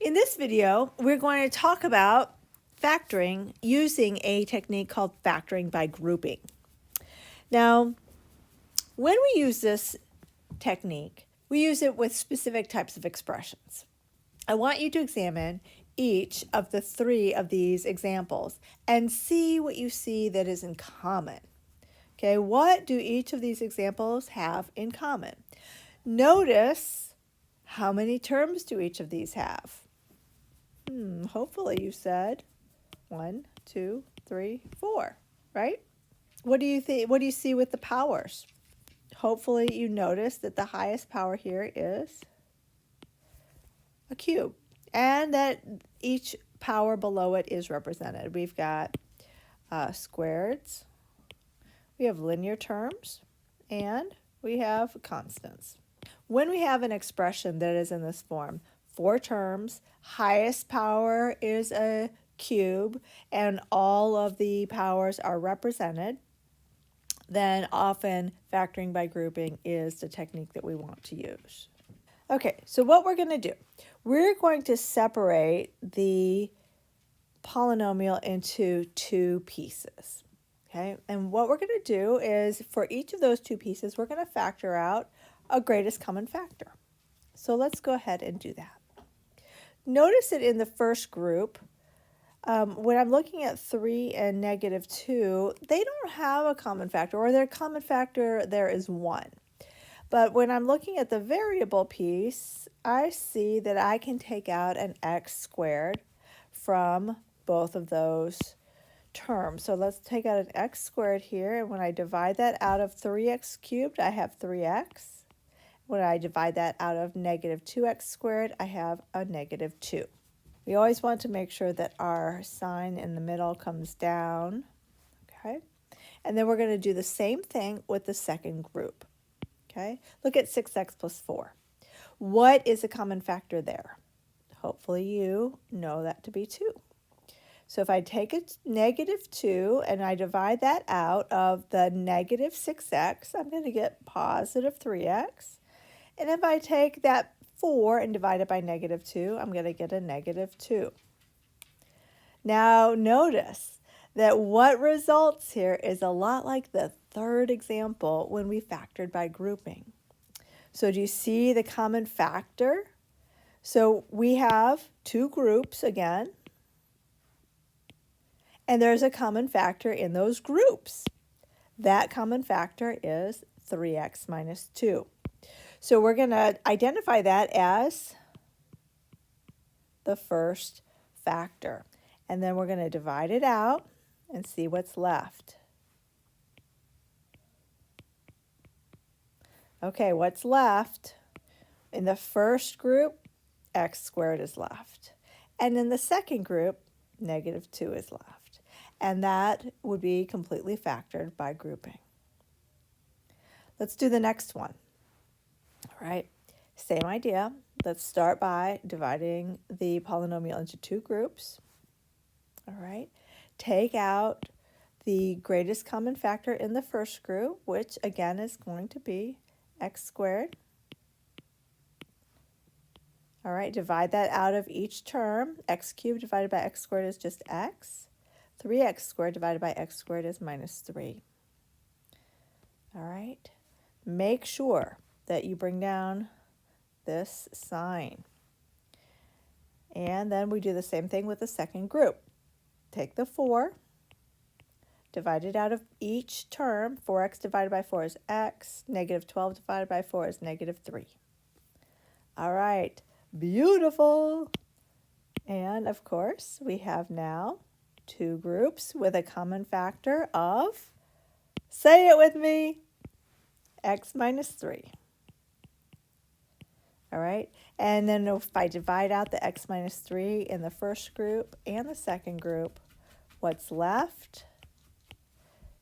In this video, we're going to talk about factoring using a technique called factoring by grouping. Now, when we use this technique, we use it with specific types of expressions. I want you to examine each of the three of these examples and see what you see that is in common. Okay, what do each of these examples have in common? Notice how many terms do each of these have? Hopefully you said 1, 2, 3, 4, right? What do you think? What do you see with the powers? Hopefully you notice that the highest power here is a cube, and that each power below it is represented. We've got squareds, we have linear terms, and we have constants. When we have an expression that is in this form, 4 terms, highest power is a cube, and all of the powers are represented, then often factoring by grouping is the technique that we want to use. Okay, so what we're going to do, we're going to separate the polynomial into 2 pieces. Okay, and what we're going to do is for each of those 2 pieces, we're going to factor out a greatest common factor. So let's go ahead and do that. Notice that in the first group, when I'm looking at 3 and -2, they don't have a common factor, or their common factor there is 1. But when I'm looking at the variable piece, I see that I can take out an x squared from both of those terms. So let's take out an x squared here, and when I divide that out of 3x cubed, I have 3x. When I divide that out of -2x squared, I have a -2. We always want to make sure that our sign in the middle comes down, okay? And then we're going to do the same thing with the second group, okay? Look at 6x plus 4. What is a common factor there? Hopefully you know that to be 2. So if I take a -2 and I divide that out of the -6x, I'm going to get positive 3x. And if I take that 4 and divide it by -2, I'm going to get a -2. Now notice that what results here is a lot like the third example when we factored by grouping. So do you see the common factor? So we have 2 groups again, and there's a common factor in those groups. That common factor is 3x minus 2. So we're going to identify that as the first factor. And then we're going to divide it out and see what's left. Okay, what's left? In the first group, x squared is left. And in the second group, -2 is left. And that would be completely factored by grouping. Let's do the next one. All right, same idea. Let's start by dividing the polynomial into 2 groups. All right, take out the greatest common factor in the first group, which again is going to be x squared. All right, divide that out of each term. X cubed divided by x squared is just x. 3x squared divided by x squared is -3. All right, make sure that you bring down this sign. And then we do the same thing with the second group. Take the 4, divide it out of each term. 4x divided by 4 is x. -12 divided by 4 is -3. All right, beautiful. And of course, we have now 2 groups with a common factor of, say it with me, x minus 3. All right, and then if I divide out the x minus 3 in the first group and the second group, what's left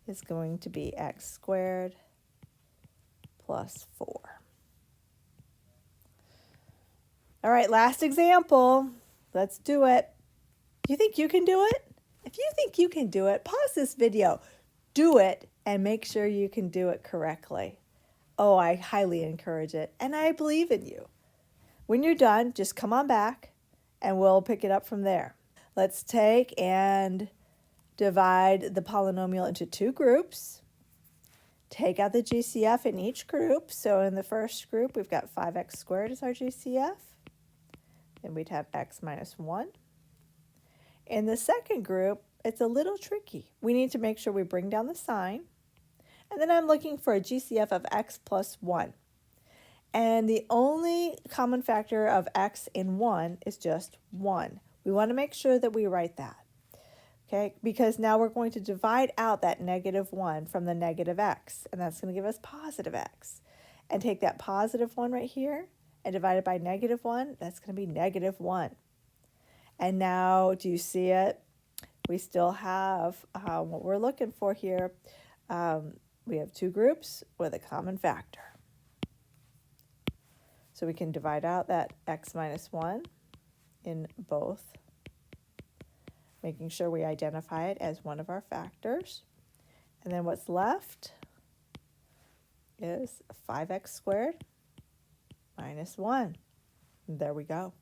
is going to be x squared plus 4. All right, last example. Let's do it. You think you can do it? If you think you can do it, pause this video, do it, and make sure you can do it correctly. Oh, I highly encourage it, and I believe in you. When you're done, just come on back and we'll pick it up from there. Let's take and divide the polynomial into two groups. Take out the GCF in each group. So in the first group, we've got 5x squared as our GCF. Then we'd have x minus 1. In the second group, it's a little tricky. We need to make sure we bring down the sign. And then I'm looking for a GCF of x plus 1. And the only common factor of x in 1 is just 1. We want to make sure that we write that. Okay, because now we're going to divide out that negative 1 from the negative x, and that's going to give us positive x. And take that positive 1 right here and divide it by negative 1, that's going to be negative 1. And now, do you see it? We still have what we're looking for here. We have two groups with a common factor. So we can divide out that x minus 1 in both, making sure we identify it as one of our factors. And then what's left is 5x squared minus 1. And there we go.